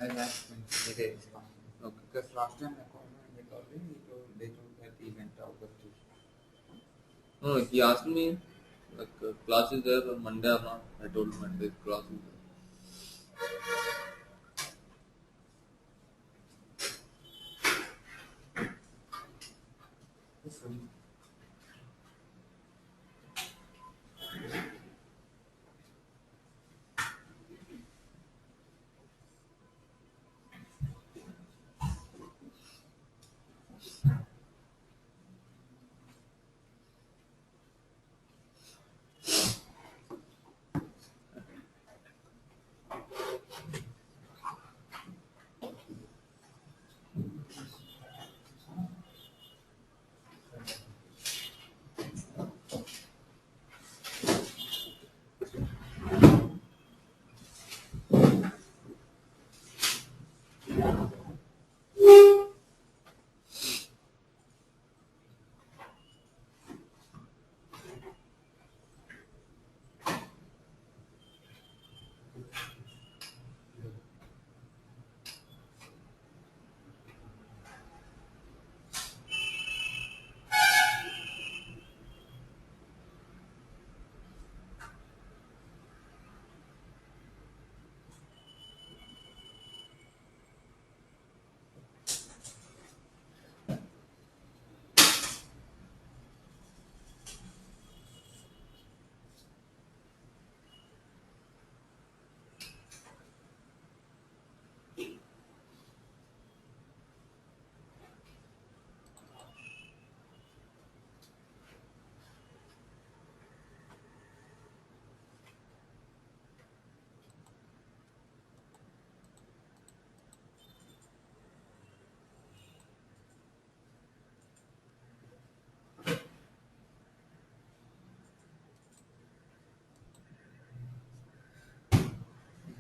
I'll ask when data is coming. Okay. Because last time I called him and they told that he went out of tuition. No, he asked me like class is there on Monday or not. I told him Monday class is there. Yes, sir.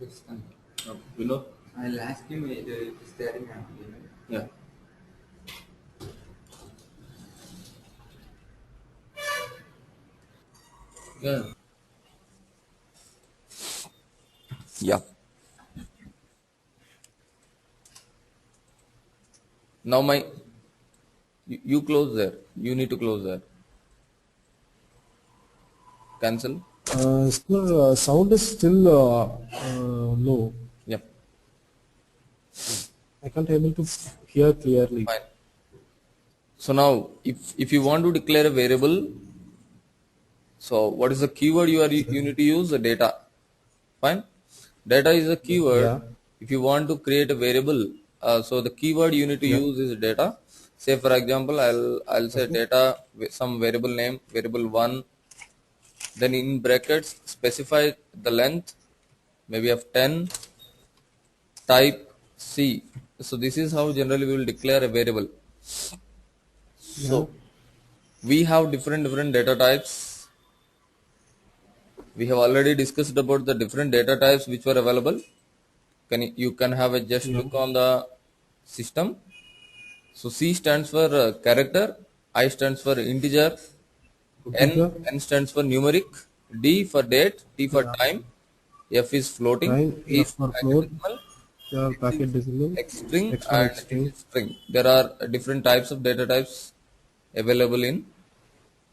It's fine. You know? I'll ask him is there in an email. Yeah. Yeah. Yeah. Now you close there. You need to close there. Cancel. Sir, sound is still low. Yeah. I can't able to hear clearly. Fine. So now if you want to declare a variable, so what is the keyword you need to use? The data. Fine. Data is a keyword. Yeah. If you want to create a variable, so the keyword you need to Yeah. use is data. Say for example, I'll say Okay. data with some variable name, variable 1. Then in brackets specify the length, maybe of 10. Type C. So this is how generally we will declare a variable. Yeah. So we have different data types. We have already discussed about the different data types which were available. You can have a just Yeah. look on the system. So C stands for character, I stands for integer, Integer. N stands for numeric, D for date, T for Yeah. time, F is floating, Time. P F is for packet float. decimal, Yeah. X is Packet decimal. X string, X for and X T string. is string. There are different types of data types available in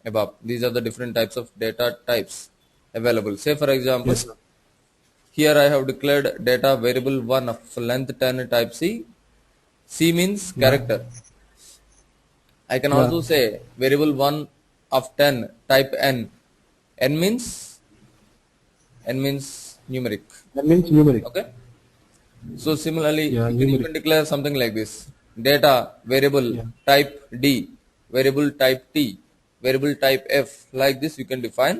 ABAP. These are the different types of data types available. Say for example, Yes, sir. here I have declared data variable 1 of length 10 type C. C means Yeah. character. I can Yeah. also say variable 1 of 10 type N. N means numeric. That means numeric. Okay. So similarly, Yeah. you Numeric. can declare something like this: data variable Yeah. type D, variable type T, variable type F. Like this, you can define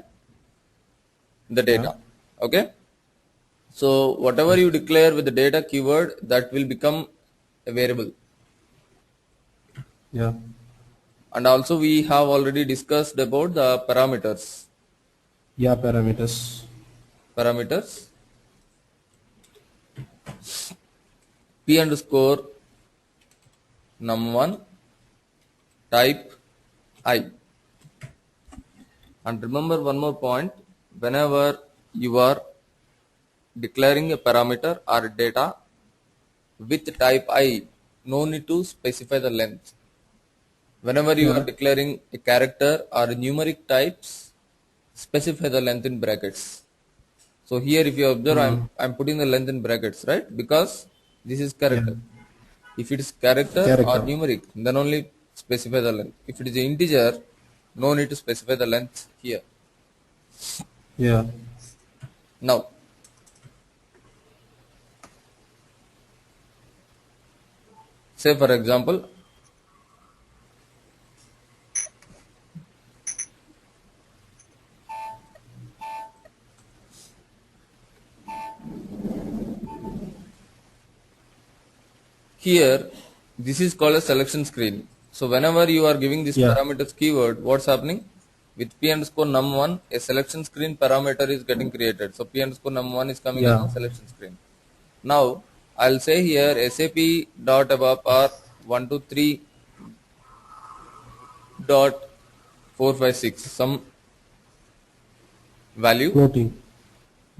the Yeah. data. Okay. So whatever Yes. you declare with the data keyword, that will become a variable. Yeah. And also we have already discussed about the parameters. Yeah. Parameters. Parameters p underscore num1 type I. And remember one more point: whenever you are declaring a parameter or data, with type I, no need to specify the length. Whenever you are declaring a character or a numeric types, specify the length in brackets. So here if you observe, I'm putting the length in brackets, right? Because this is Yeah. character. If it is character or Character. numeric, then only specify the length. If it is an integer, no need to specify the length here. Yeah. Now, say for example, here this is called a selection screen. So whenever you are giving this Yeah. parameters keyword, what's happening? With p underscore num1, a selection screen parameter is getting created. So p underscore num1 is coming as Yeah. a selection screen. Now I'll say here SAP dot above or 123 dot 456, some value Floating.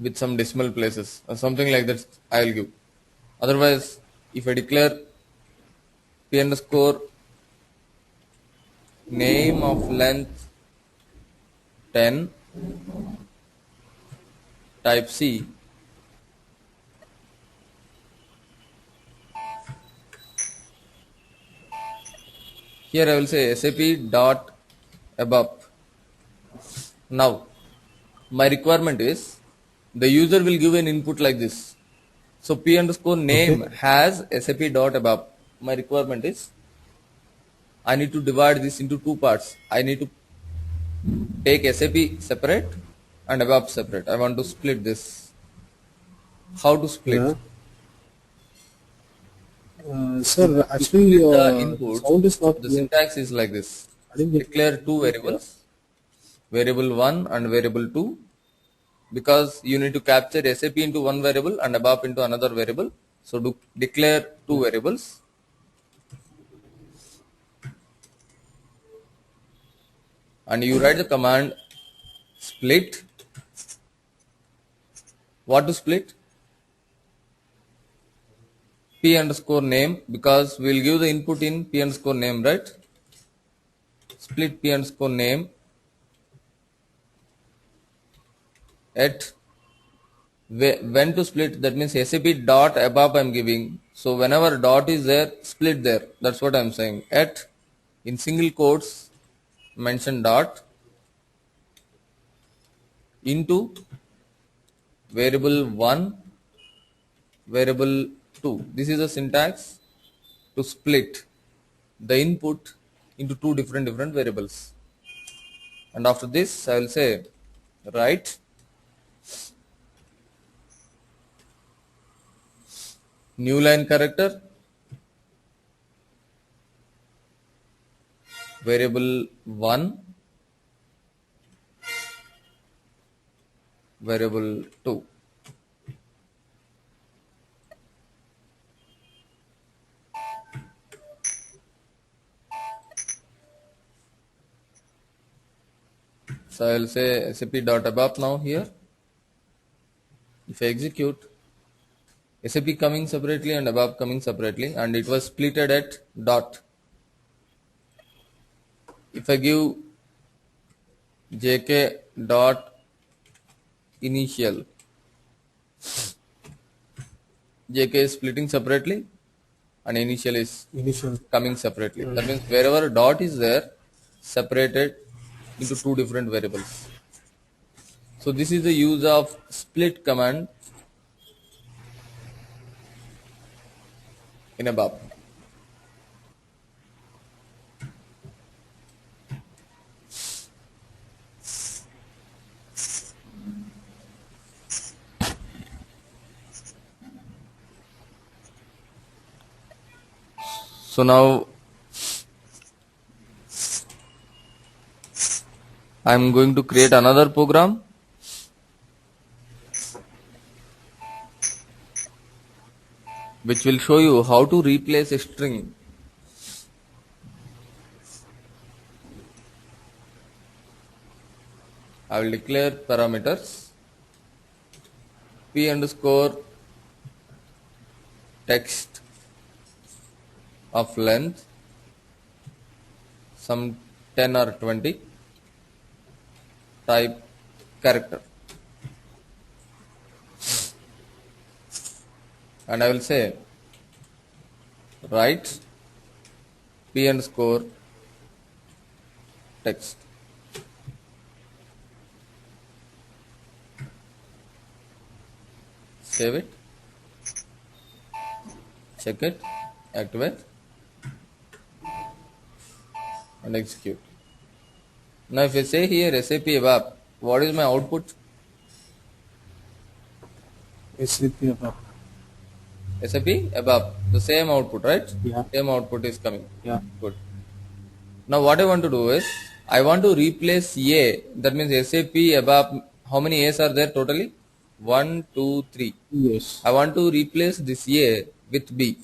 with some decimal places or something like that I'll give. Otherwise, if I declare p underscore name of length 10 type C, here I will say SAP dot above. Now my requirement is the user will give an input like this. So p underscore name Okay. has SAP dot above. My requirement is I need to divide this into two parts. I need to take SAP separate and above separate. I want to split this. How to split? Yeah. Sir, To actually, split the inputs, sound is not the clear. syntax is like this. I didn't get Declare two it. Yeah. variables, variable 1 and variable 2, because you need to capture SAP into one variable and ABAP into another variable. So declare two variables, and you write the command split. What to split? P underscore name, because we will give the input in P underscore name, right? Split P underscore name at when to split, that means SAP dot abap I'm giving. So whenever dot is there, split there. That's what I'm saying. At in single quotes mention dot into variable 1, variable 2. This is the syntax to split the input into two different variables. And after this I will say write new line character variable 1, variable 2. So I will say SAP.abap now here. If I execute, SAP coming separately and abap coming separately, and it was splitted at dot. If I give JK dot initial, JK is splitting separately and initial is Initial. coming separately. That means wherever dot is there, separated into two different variables. So this is the use of split command in ABAP. So now I am going to create another program which will show you how to replace a string. I will declare parameters p underscore text of length, some 10 or 20, type character, and I will say write p underscore text. Save it, check it, activate, and execute. Now if I say here SAP ABAP, what is my output? SAP ABAP. SAP ABAP, the same output, right? Yeah. Same output is coming. Yeah. Good. Now what I want to do is, I want to replace A, that means SAP ABAP, how many A's are there totally? 1, 2, 3. Yes. I want to replace this A with B.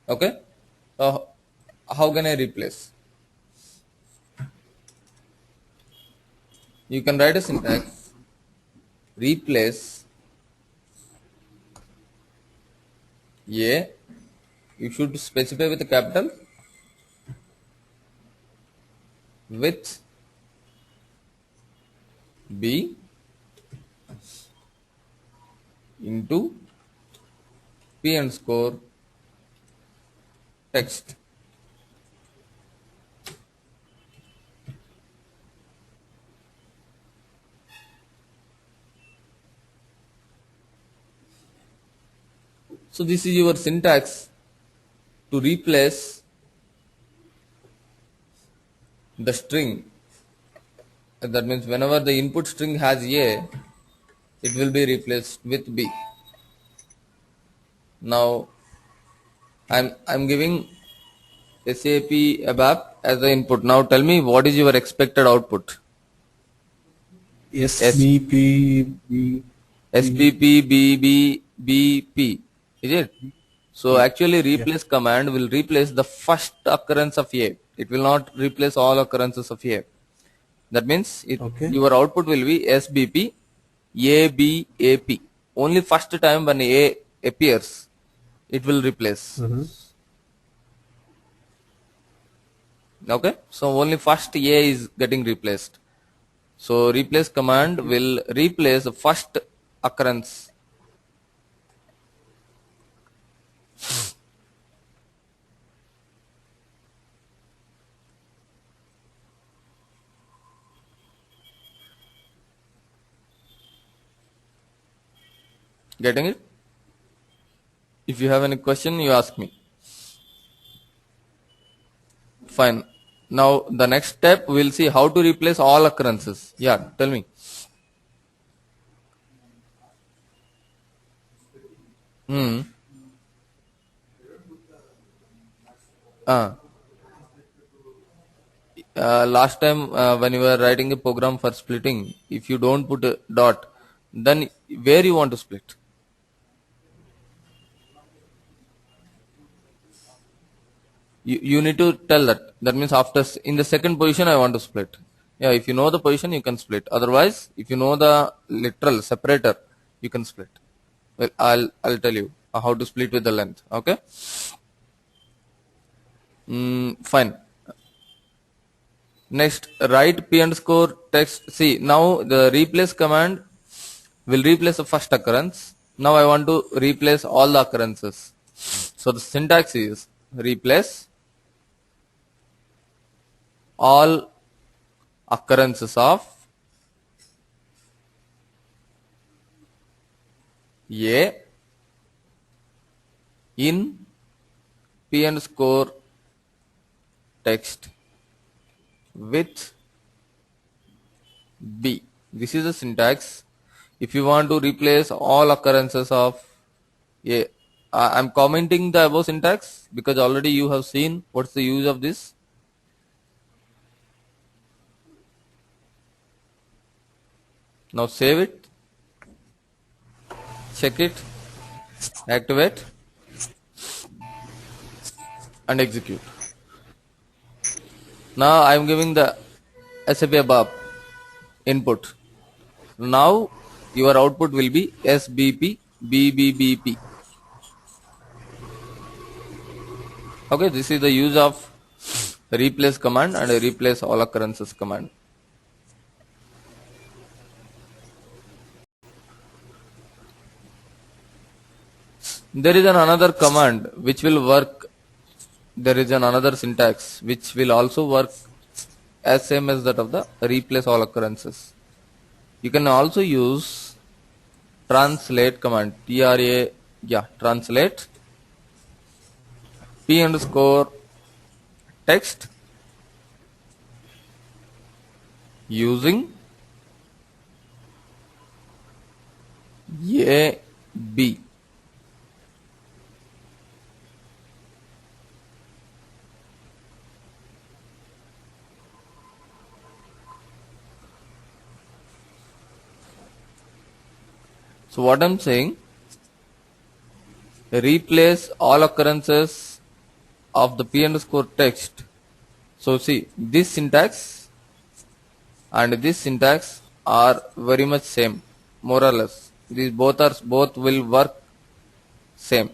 Okay? So how can I replace? You can write a syntax, replace A, you should specify with a capital, with B into P underscore text. So this is your syntax to replace the string. That means whenever the input string has A, it will be replaced with B. Now I'm giving SAP ABAP as the input. Now tell me, what is your expected output? SBP. SBP is it? So actually replace command will replace the first occurrence of A. It will not replace all occurrences of A. That means Okay. your output will be SBP ABAP. Only first time when A appears, it will replace. Okay, so only first A is getting replaced. So replace command will replace the first occurrence. Getting it? If you have any question, you ask me. Fine. Now the next step, we'll see how to replace all occurrences. Yeah, tell me. Uh, Last time when you were writing a program for splitting, if you don't put a dot, then where you want to split? You need to tell that. That means after in the second position I want to split. Yeah, if you know the position you can split. Otherwise, if you know the literal separator, you can split. Well, I'll tell you how to split with the length. Okay. Fine. Next, write p underscore text. See, now the replace command will replace the first occurrence. Now I want to replace all the occurrences. So the syntax is replace all occurrences of A in p underscore text with B. This is the syntax. If you want to replace all occurrences of A, I'm commenting the above syntax because already you have seen what's the use of this. Now save it, check it, activate, and execute. Now I am giving the SAP ABAP input. Now your output will be SBP BBBP. Okay, this is the use of replace command and a replace all occurrences command. There is another command which will work. There is another syntax which will also work as same as that of the replace all occurrences. You can also use translate command. Translate p underscore text using a b. So what I'm saying, replace all occurrences of the p underscore text. So see, this syntax and this syntax are very much same, more or less. These both will work same.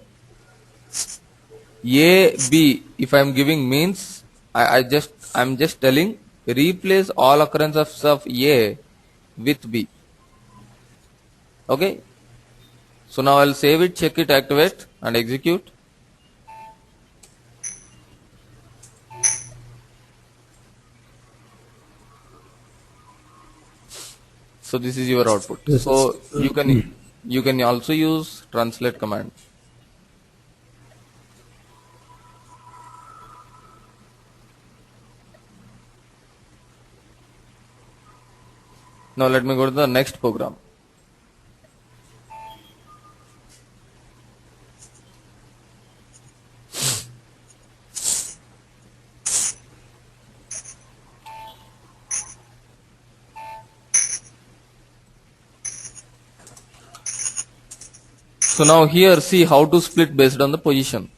A B, if I am giving means I'm just telling replace all occurrences of A with B. Okay. So now I'll save it, check it, activate and execute. So this is your output. Yes, So yes. you can also use translate command. Now let me go to the next program. So now here see how to split based on the position.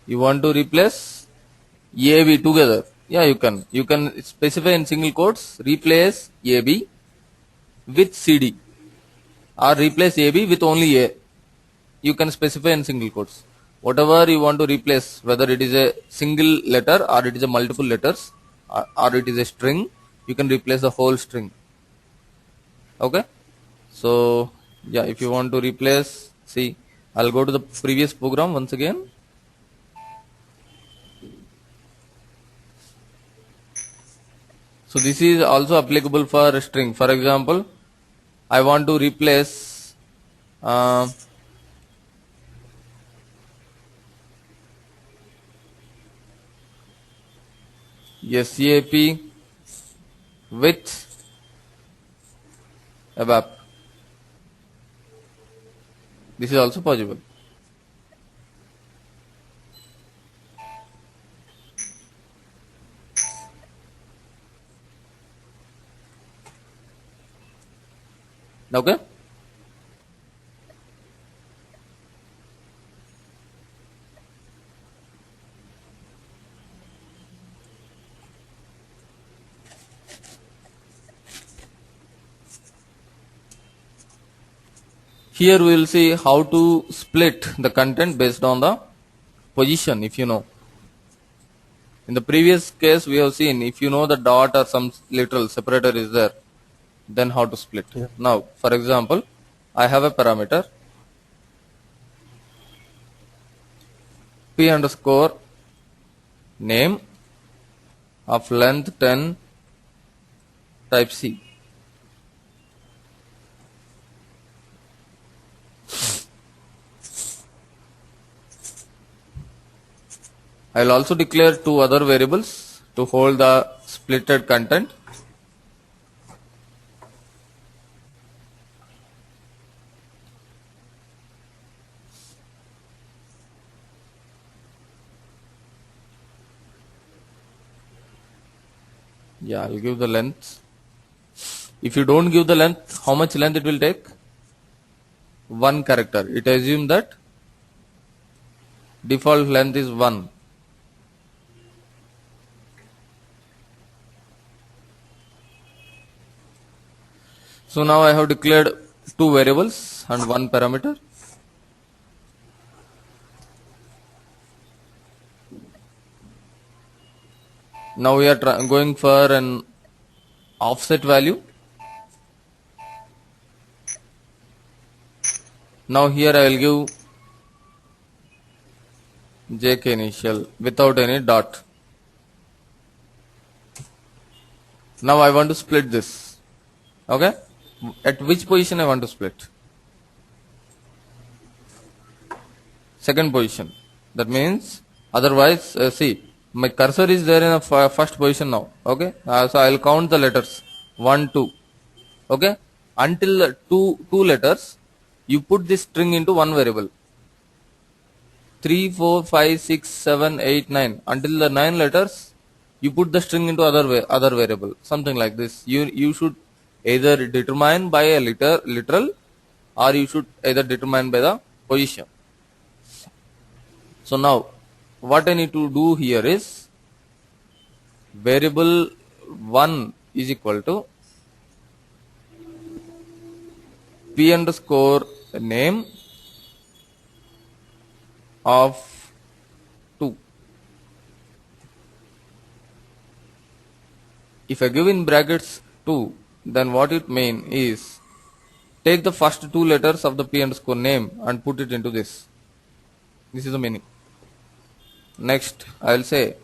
You want to replace A, B together. Yeah, you can. You can specify in single quotes, replace AB with CD or replace AB with only A. You can specify in single quotes. Whatever you want to replace, whether it is a single letter or it is a multiple letters or it is a string, you can replace the whole string. Okay. So yeah, if you want to replace, see, I'll go to the previous program once again. So this is also applicable for a string. For example, I want to replace SAP with ABAP. This is also possible. Okay. Here we will see how to split the content based on the position, if you know. In the previous case we have seen if you know the dot or some literal separator is there, then how to split. Yeah. Now for example, I have a parameter p underscore name of length 10 type C. I will also declare two other variables to hold the splitted content. Yeah, I'll give the length. If you don't give the length, how much length it will take? One character. It assumes that default length is 1. So now I have declared two variables and one parameter. Now we are going for an offset value. Now here I will give JK initial without any dot. Now I want to split this. Okay? At which position I want to split? Second position. That means, otherwise, see, my cursor is there in the first position now. Okay? So I will count the letters. 1, 2. Okay? Until two letters, you put this string into one variable. 3, 4, 5, 6, 7, 8, 9. Until the 9 letters, you put the string into other variable. Something like this. You should either determine by a literal, or you should either determine by the position. So now, what I need to do here is, variable 1 is equal to p underscore name of 2. If I give in brackets 2, then what it mean is, take the first two letters of the p underscore name and put it into this. This is the meaning. Next, I will say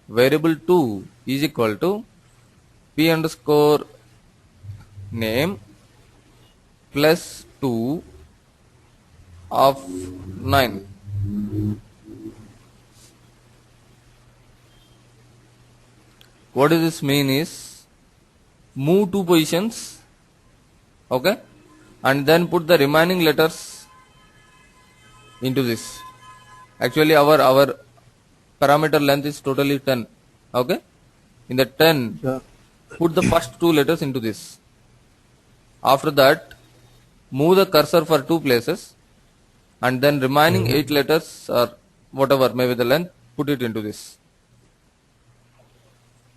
variable 2 is equal to p underscore name plus 2 of 9. What does this mean is, move 2 positions, okay, and then put the remaining letters into this. Actually our parameter length is totally 10. Okay, in the 10, Yeah. put the first two letters into this. After that, move the cursor for 2 places, and then remaining 8 letters or whatever may be the length, put it into this.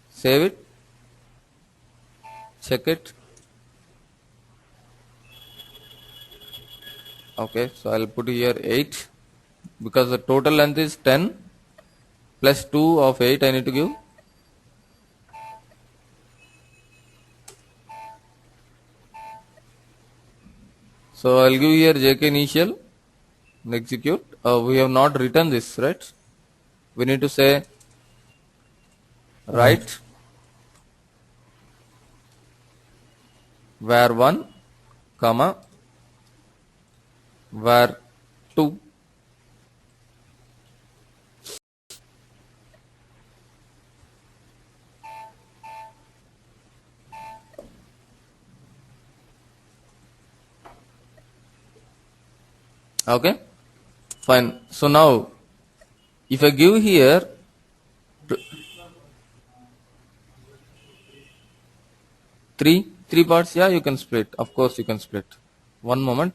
Save it, check it. Okay, so I'll put here 8, because the total length is 10 plus 2 of 8 I need to give. So I'll give here JK initial and execute. We have not written this, right? We need to say write var 1 comma var 2 okay, fine. So now if I give here three parts, yeah, you can split. Of course you can split. One moment.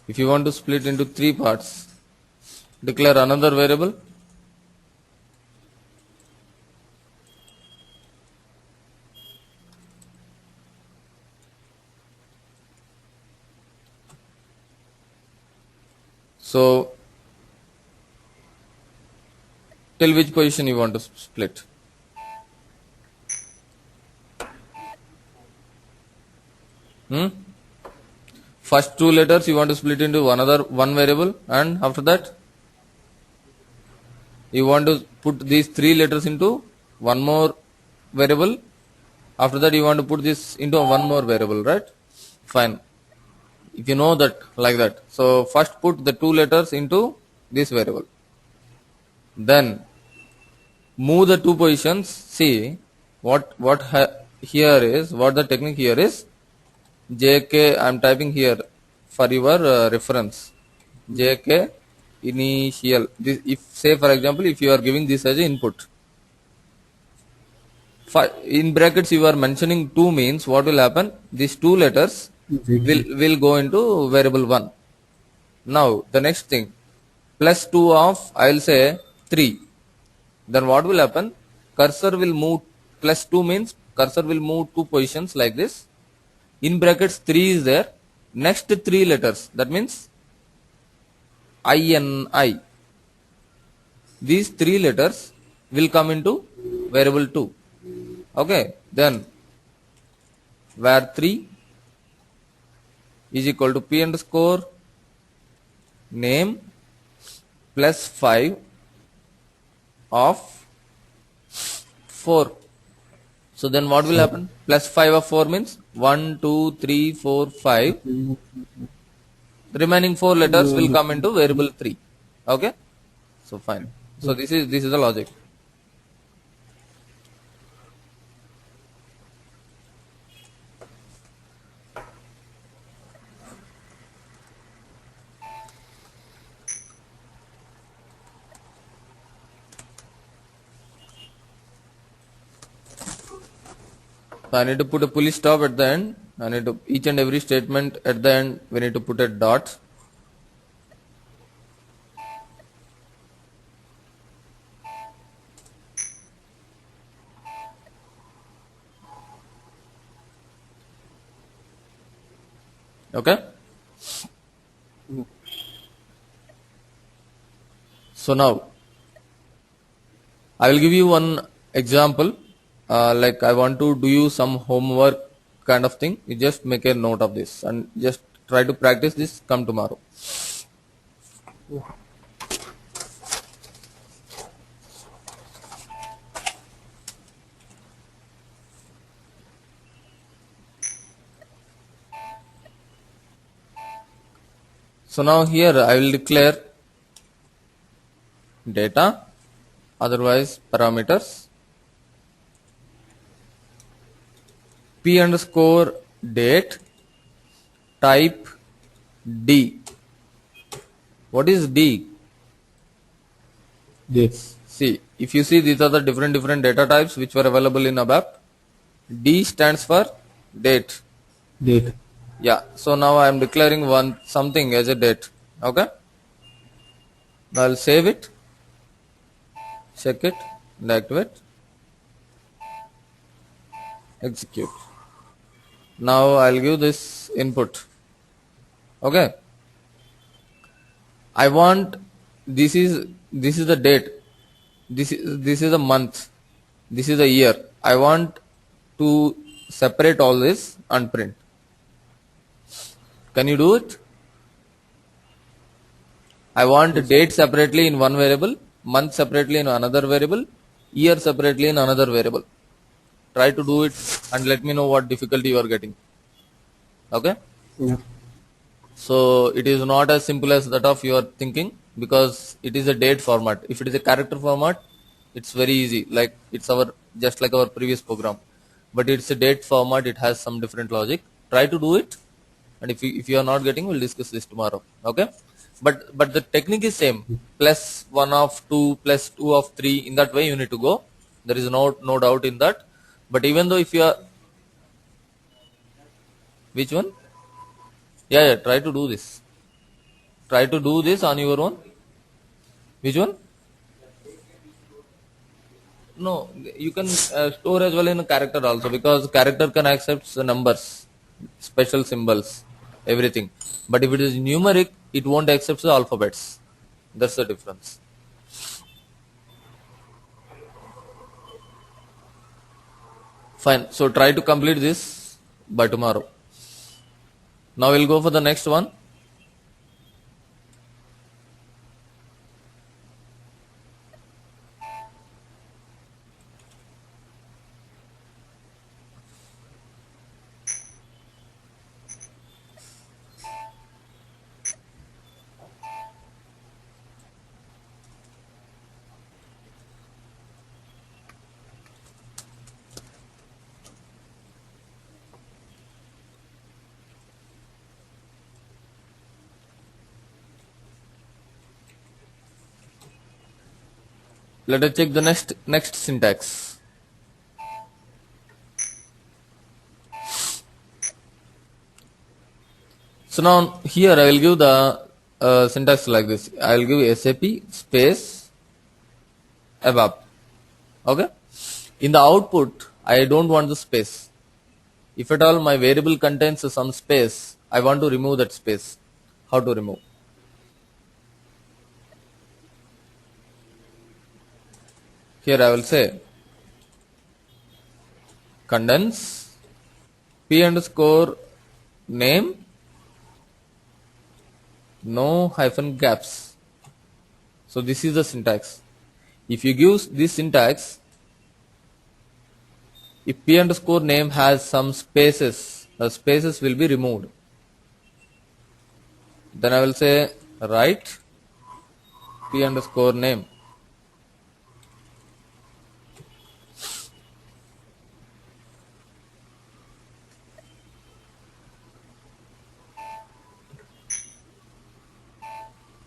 If you want to split into 3 parts, declare another variable. So, till which position you want to split? First 2 letters you want to split into one variable, and after that you want to put these 3 letters into one more variable. After that you want to put this into one more variable, right? Fine. If you know that, like that. So first put the 2 letters into this variable. Then move the 2 positions. See what here is, what the technique here is. JK, I am typing here for your reference. JK initial. This, if say for example, if you are giving this as an input, in brackets you are mentioning 2 means what will happen? These 2 letters will go into variable 1. Now the next thing, plus 2 of, I will say 3. Then what will happen? Cursor will move, plus 2 means cursor will move 2 positions like this. In brackets 3 is there. Next 3 letters, that means INI. These 3 letters will come into variable 2. Okay, then var 3 is equal to p underscore name plus 5 of 4. So then what will happen? Plus 5 of 4 means 1, 2, 3, 4, 5. The remaining 4 letters will come into variable 3. Okay? So fine. So this is the logic. So I need to put a pulley stop at the end. I need to, each and every statement at the end, we need to put a dot. Okay? So now, I will give you one example. Like I want to do you some homework kind of thing. You just make a note of this and just try to practice this. Come tomorrow. So now here I will declare data, otherwise parameters, p underscore date, type D. What is D? Yes. See, if you see, these are the different data types which were available in ABAP. D stands for date. Date. Yeah. So now I am declaring something as a date. Okay. Now I'll save it, check it, and activate, execute. Now I'll give this input. Okay. I want, this is the date. This is a month. This is a year. I want to separate all this and print. Can you do it? I want date separately in one variable, month separately in another variable, year separately in another variable. Try to do it and let me know what difficulty you are getting. Okay? Yeah. So it is not as simple as that of your thinking, because it is a date format. If it is a character format, it's very easy. Like it's just like our previous program. But it's a date format, it has some different logic. Try to do it. And if you are not getting, we'll discuss this tomorrow. Okay? But the technique is same. Plus 1 of 2, plus 2 of 3. In that way you need to go. There is no doubt in that. But even though if you are, which one? Yeah, try to do this. Try to do this on your own. Which one? No, you can store as well in a character also, because character can accept the numbers, special symbols, everything. But if it is numeric, it won't accept the alphabets. That's the difference. Fine. So try to complete this by tomorrow. Now we'll go for the next one. Let us check the next syntax. So now here I will give the syntax like this. I will give SAP space ABAP. Okay. In the output, I don't want the space. If at all my variable contains some space, I want to remove that space. How to remove? Here I will say condense p underscore name no hyphen gaps. So this is the syntax. If you give this syntax, if p underscore name has some spaces, the spaces will be removed. Then I will say write p underscore name.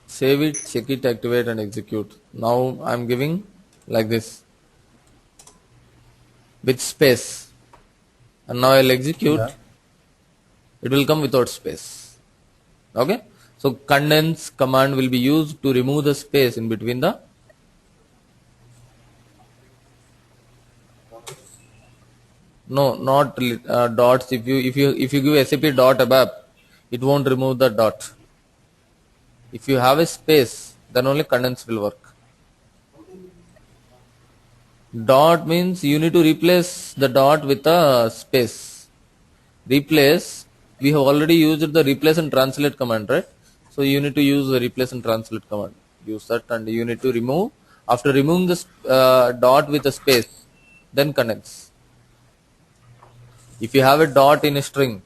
Save it, check it, activate and execute. Now I am giving like this with space, and now I will execute. Yeah. It will come without space. Okay. So condense command will be used to remove the space in between the not dots. If you give SAP dot abap, it won't remove the dot. If you have a space, then only condense will work. Dot means you need to replace the dot with a space. Replace, we have already used the replace and translate command, right? So you need to use the replace and translate command. Use that, and you need to remove. After removing this dot with a space, then condense. If you have a dot in a string,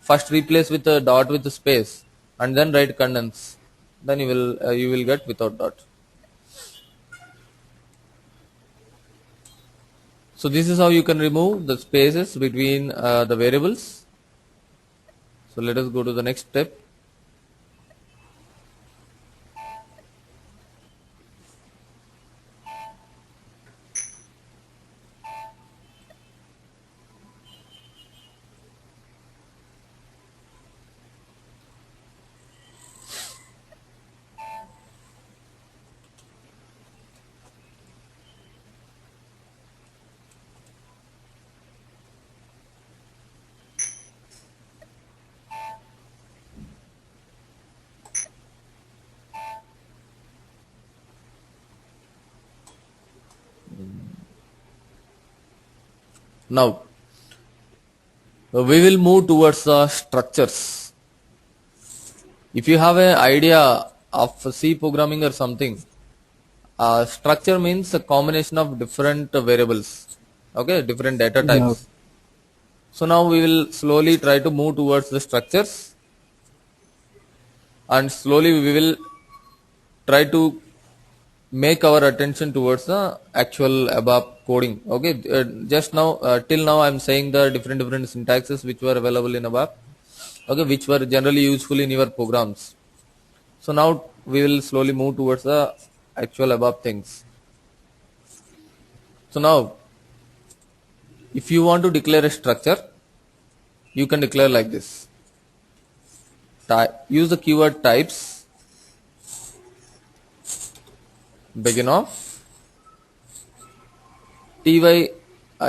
first replace with a dot with a space, and then write condense. Then you will get without dot. So this is how you can remove the spaces between the variables. So let us go to the next step. Now we will move towards the structures. If you have an idea of C programming or something, structure means a combination of different variables, okay, different data Yeah. types. So now we will slowly try to move towards the structures, and slowly we will try to make our attention towards the actual ABAP coding. Okay, just now till now I am saying the different syntaxes which were available in ABAP, okay, which were generally useful in your programs. So now we will slowly move towards the actual ABAP things. So now if you want to declare a structure, you can declare like this. Use the keyword types, begin of ty.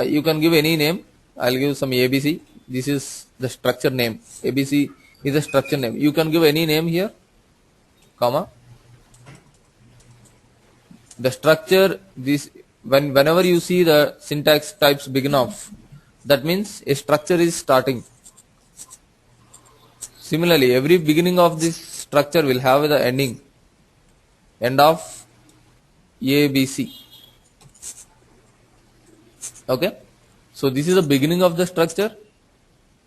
You can give any name. I'll give some ABC. This is the structure name. ABC is a structure name. You can give any name here, comma. The structure, this whenever you see the syntax types begin of, that means a structure is starting. Similarly, every beginning of this structure will have the ending, end of ABC. Okay, so this is the beginning of the structure,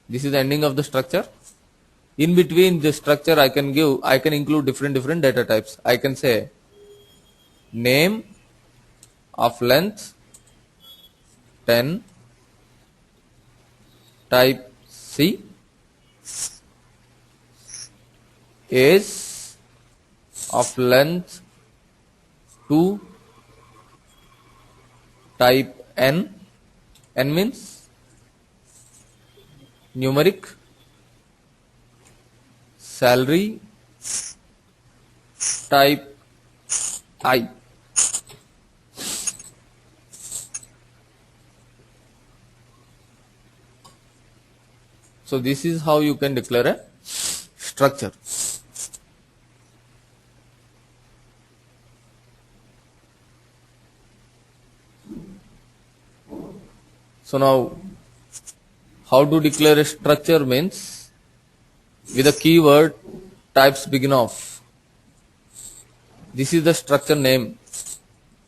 this is the ending of the structure. In between the structure I can include different data types. I can say name of length 10, type C, age of length 2, type N. N means numeric, salary type I. So this is how you can declare a structure. So now, how to declare a structure means with a keyword types begin of. This is the structure name.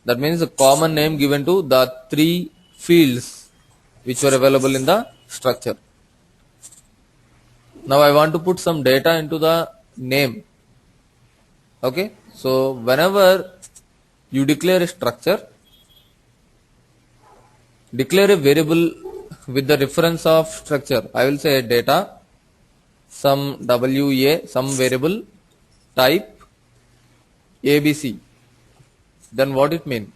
That means a common name given to the three fields which were available in the structure. Now I want to put some data into the name. Okay, so whenever you declare a structure, declare a variable with the reference of structure. I will say data, some WA, some variable type ABC. Then what it mean?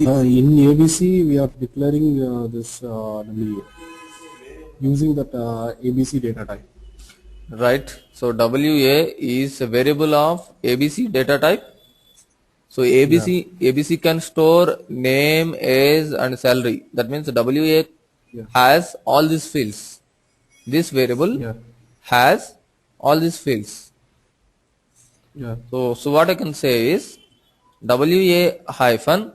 In ABC, we are declaring this WA using that ABC data type. Right. So WA is a variable of ABC data type. So ABC can store name, age, and salary. That means WA Yeah. has all these fields. This variable Yeah. has all these fields. Yeah. So what I can say is WA hyphen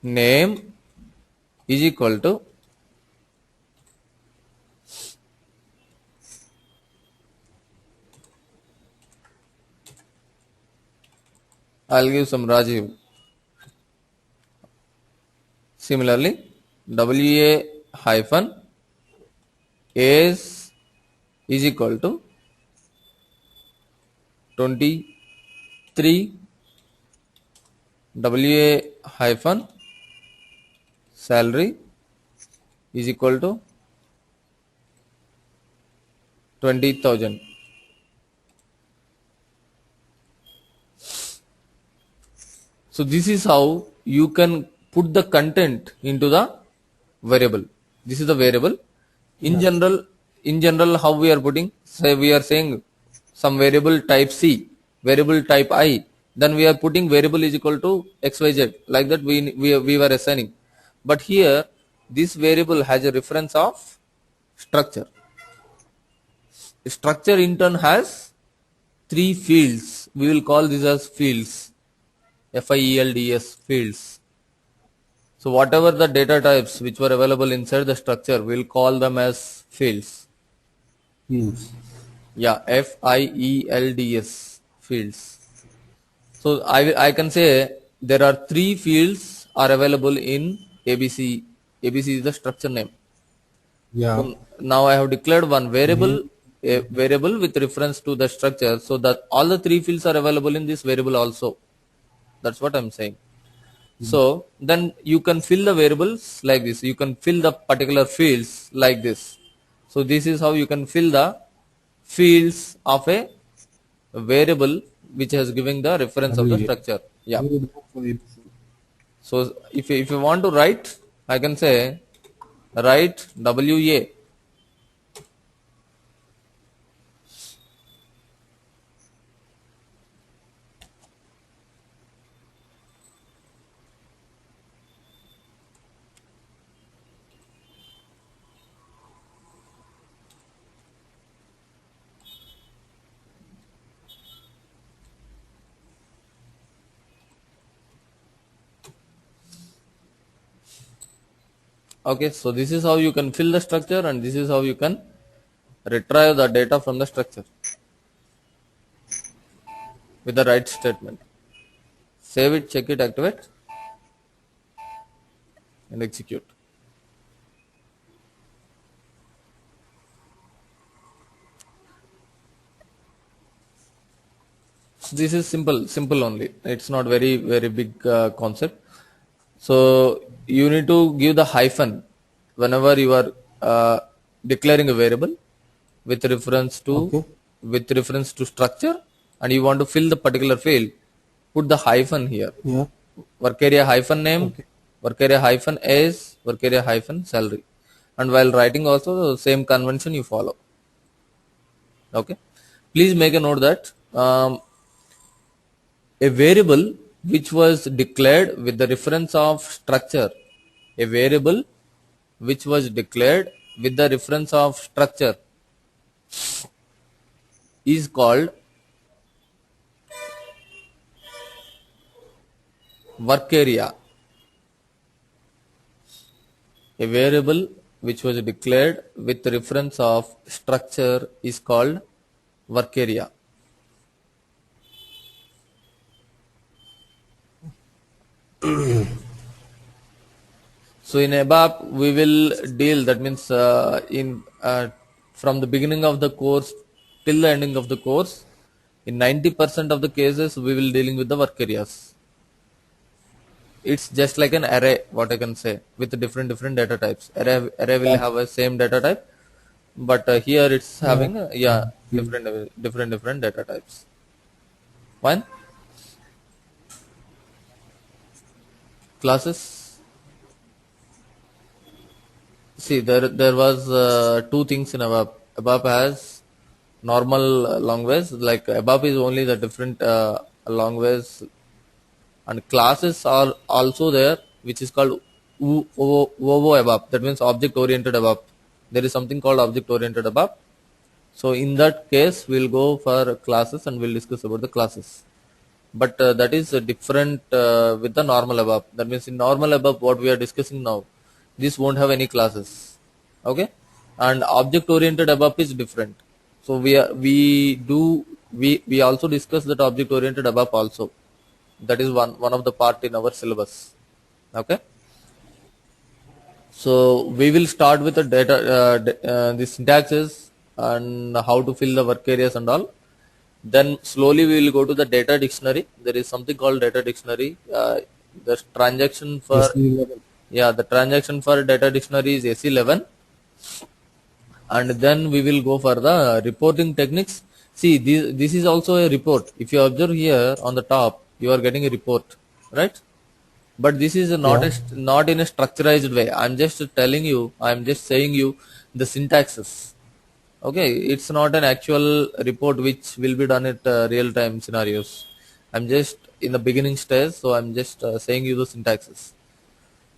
name is equal to I'll give some Rajiv. Similarly, WA hyphen age is equal to 23. WA hyphen salary is equal to 20,000. So this is how you can put the content into the variable. This is the variable. In general, how we are putting? Say we are saying some variable type C, variable type I. Then we are putting variable is equal to XYZ. Like that we were assigning. But here, this variable has a reference of structure. Structure in turn has three fields. We will call these as fields. FIELDS fields. So whatever the data types which were available inside the structure, we'll call them as fields. Fields. Yeah, FIELDS fields. So I can say there are three fields are available in ABC. ABC is the structure name. Yeah. So now I have declared one variable, a variable with reference to the structure, so that all the three fields are available in this variable also. That's what I'm saying. So then you can fill the variables like this. You can fill the particular fields like this. So this is how you can fill the fields of a variable which has given the reference of the WA. structure. Yeah. For ABC. So if you want to write, I can say write WA. Okay, so this is how you can fill the structure, and this is how you can retrieve the data from the structure with the right statement. Save it, check it, activate, and execute. So this is simple only. It's not very big concept. So you need to give the hyphen whenever you are declaring a variable with reference to Okay. structure, and you want to fill the particular field. Put the hyphen here. Yeah. Work area hyphen name, Okay. work area hyphen age, work area hyphen salary. And while writing also the same convention you follow. Okay, please make a note that a variable which was declared with the reference of structure, a variable which was declared with the reference of structure is called work area. A variable which was declared with reference of structure is called work area. So in ABAP we will deal, that means in from the beginning of the course till the ending of the course, in 90% of the cases we will dealing with the work areas. It's just like an array, what I can say, with different data types. Array will have a same data type, but here it's having different data types. Fine. Classes. See, there was two things in ABAP. ABAP has normal language, like ABAP is only the different language, and classes are also there, which is called OO ABAP. That means object oriented ABAP. There is something called object oriented ABAP. So in that case, we'll go for classes and we'll discuss about the classes. But that is different with the normal ABAP. That means in normal ABAP, what we are discussing now, this won't have any classes. Okay, and object oriented ABAP is different. So we also discuss that object oriented ABAP also. That is one of the part in our syllabus. Okay. So we will start with the data, the syntaxes and how to fill the work areas and all. Then slowly we will go to the data dictionary. There is something called data dictionary. The transaction for SE11. the transaction for data dictionary is SE11, and then we will go for the reporting techniques. See, this is also a report. If you observe here on the top, you are getting a report, right? But this is not not in a structurized way. I'm just telling you, I'm just saying you the syntaxes. Okay, it's not an actual report which will be done at real time scenarios. I'm just in the beginning stage, so I'm just saying you the syntaxes.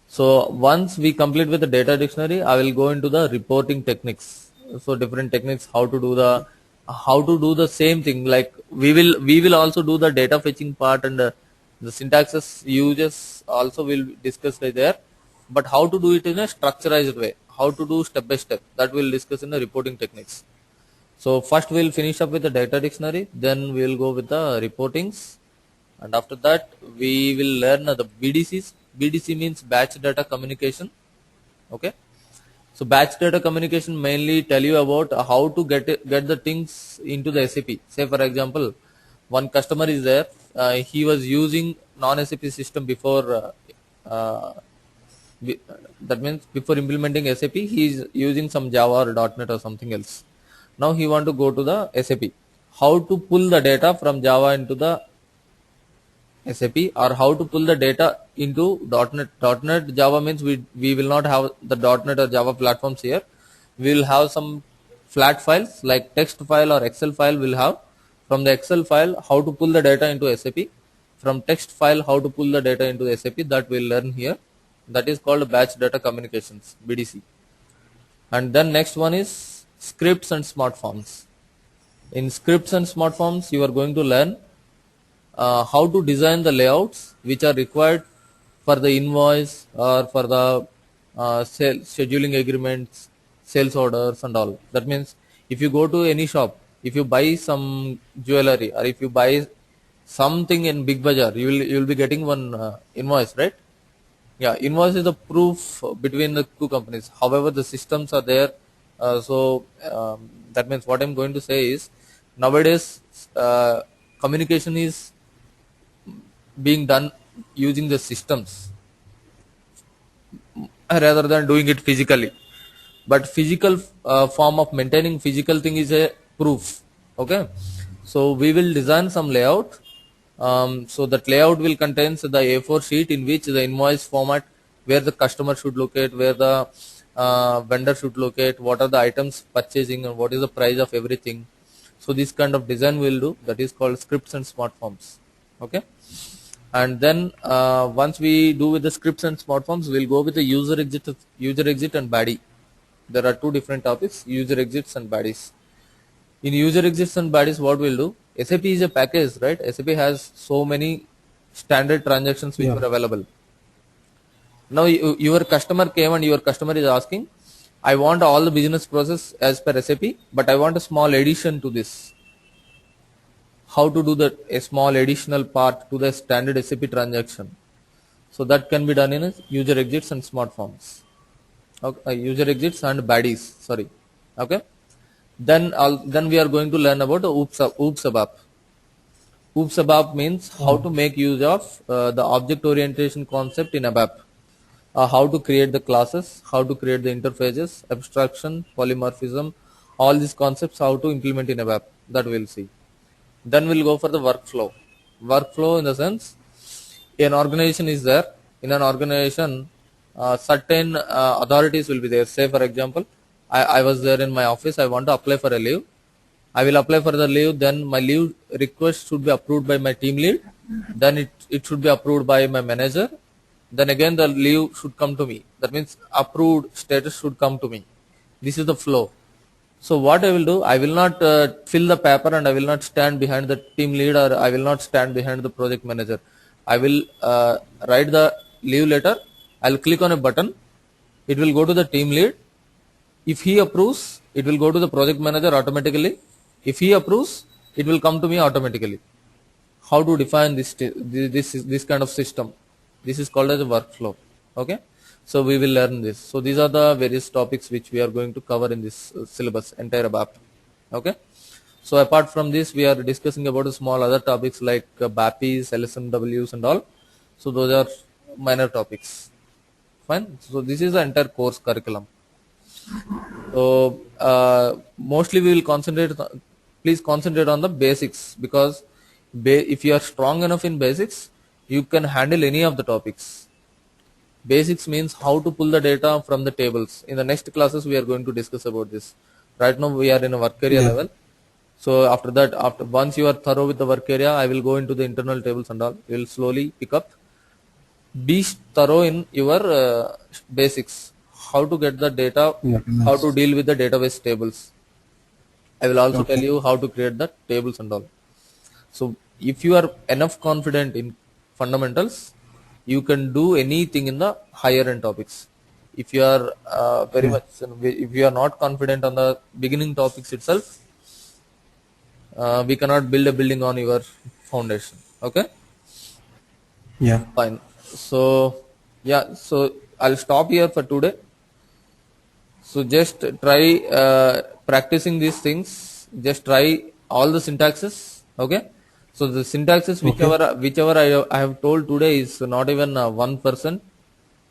So once we complete with the data dictionary, I will go into the reporting techniques. So different techniques, how to do the same thing. Like we will also do the data fetching part, and the syntaxes uses also will discuss there. But how to do it in a structurized way, how to do step by step, that we'll discuss in the reporting techniques. So first we'll finish up with the data dictionary, then we'll go with the reportings, and after that we will learn the BDCs. BDC means batch data communication. Okay. So batch data communication mainly tell you about how to get the things into the SAP. Say for example, one customer is there. He was using non-SAP system before. That means before implementing SAP, he is using some Java or .NET or something else. Now he want to go to the SAP. How to pull the data from Java into the SAP, or how to pull the data into .NET. .NET Java means we will not have the .NET or Java platforms here. We will have some flat files like text file or Excel file. We'll have from the Excel file how to pull the data into SAP. From text file how to pull the data into SAP, that we'll learn here. That is called batch data communications, BDC. And then next one is scripts and smart forms. In scripts and smart forms, you are going to learn how to design the layouts which are required for the invoice or for the scheduling agreements, sales orders and all. That means if you go to any shop, if you buy some jewelry or if you buy something in Big Bazaar, you will be getting one invoice, right? Yeah, invoice is the proof between the two companies. However, the systems are there. That means what I'm going to say is nowadays communication is being done using the systems rather than doing it physically. But physical form of maintaining physical thing is a proof. Okay, so we will design some layout. So that layout will contains the A4 sheet in which the invoice format, where the customer should locate, where the vendor should locate, what are the items purchasing and what is the price of everything. So this kind of design we'll do, that is called scripts and smart forms. Okay, and then once we do with the scripts and smart forms, we'll go with the user exit and body. There are two different topics, user exits and bodies. In user exits and bodies, what we'll do, SAP is a package, right? SAP has so many standard transactions which Yeah. are available. Now your customer came and your customer is asking, I want all the business process as per SAP, but I want a small addition to this. How to do that, a small additional part to the standard SAP transaction? So that can be done in a user exits and smart forms. Okay, user exits and baddies. Sorry. Okay. Then we are going to learn about the oops ABAP. Oops ABAP means how to make use of the object orientation concept in ABAP. How to create the classes, how to create the interfaces, abstraction, polymorphism, all these concepts, how to implement in ABAP. That we'll see. Then we'll go for the workflow. Workflow in the sense, an organization is there. In an organization, certain authorities will be there. Say for example, I was there in my office, I want to apply for a leave. I will apply for the leave, then my leave request should be approved by my team lead, then it should be approved by my manager, then again the leave should come to me. That means approved status should come to me. This is the flow. So what I will do, I will not fill the paper and I will not stand behind the team lead, or I will not stand behind the project manager. I will write the leave letter, I will click on a button, it will go to the team lead. If he approves, it will go to the project manager automatically. If he approves, it will come to me automatically. How to define this kind of system? This is called as a workflow. Okay, so we will learn this. So these are the various topics which we are going to cover in this syllabus, entire ABAP. Okay, so apart from this, we are discussing about small other topics like BAPIs, LSMWs and all. So those are minor topics. Fine. So this is the entire course curriculum. So mostly we will concentrate. Please concentrate on the basics, because if you are strong enough in basics, you can handle any of the topics. Basics means how to pull the data from the tables. In the next classes, we are going to discuss about this. Right now, we are in a work area level. So after that, once you are thorough with the work area, I will go into the internal tables and all. You will slowly pick up. Be thorough in your basics. How to get the data, how to deal with the database tables. I will also tell you how to create the tables and all. So if you are enough confident in fundamentals, you can do anything in the higher end topics. If you are if you are not confident on the beginning topics itself, we cannot build a building on your foundation. Okay. Yeah. Fine. So yeah, so I'll stop here for today. So just try practicing these things. Just try all the syntaxes. Okay. So the syntaxes, whichever I have told today, is not even 1%.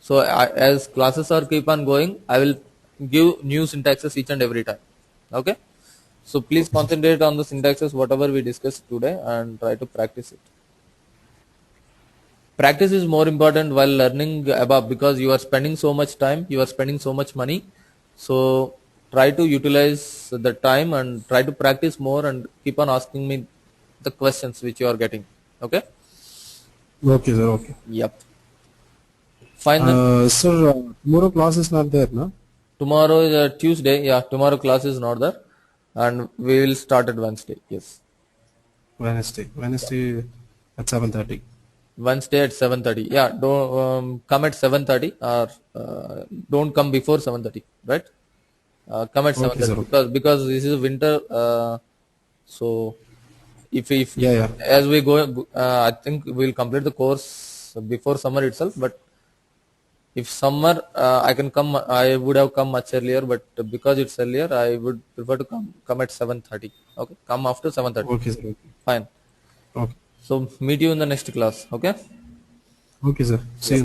So as classes are keep on going, I will give new syntaxes each and every time. Okay. So please concentrate on the syntaxes, whatever we discussed today, and try to practice it. Practice is more important while learning ABAP, because you are spending so much time, you are spending so much money. So try to utilize the time and try to practice more, and keep on asking me the questions which you are getting. Okay. Okay, sir. Okay. Yep. Fine then. Sir, tomorrow class is not there, no? Tomorrow is Tuesday. Yeah, tomorrow class is not there, and we will start at Wednesday. Yes. Wednesday at 7:30. Wednesday at 7:30. Yeah, don't come at 7:30, or don't come before 7:30. Right? Come at 7:30, because this is winter. So if as we go, I think we'll complete the course before summer itself. But if summer, I can come. I would have come much earlier, but because it's earlier, I would prefer to come at 7:30. Okay, come after 7:30. Okay, sir. Okay. Fine. Okay. So meet you in the next class. Okay. Okay, sir. See you.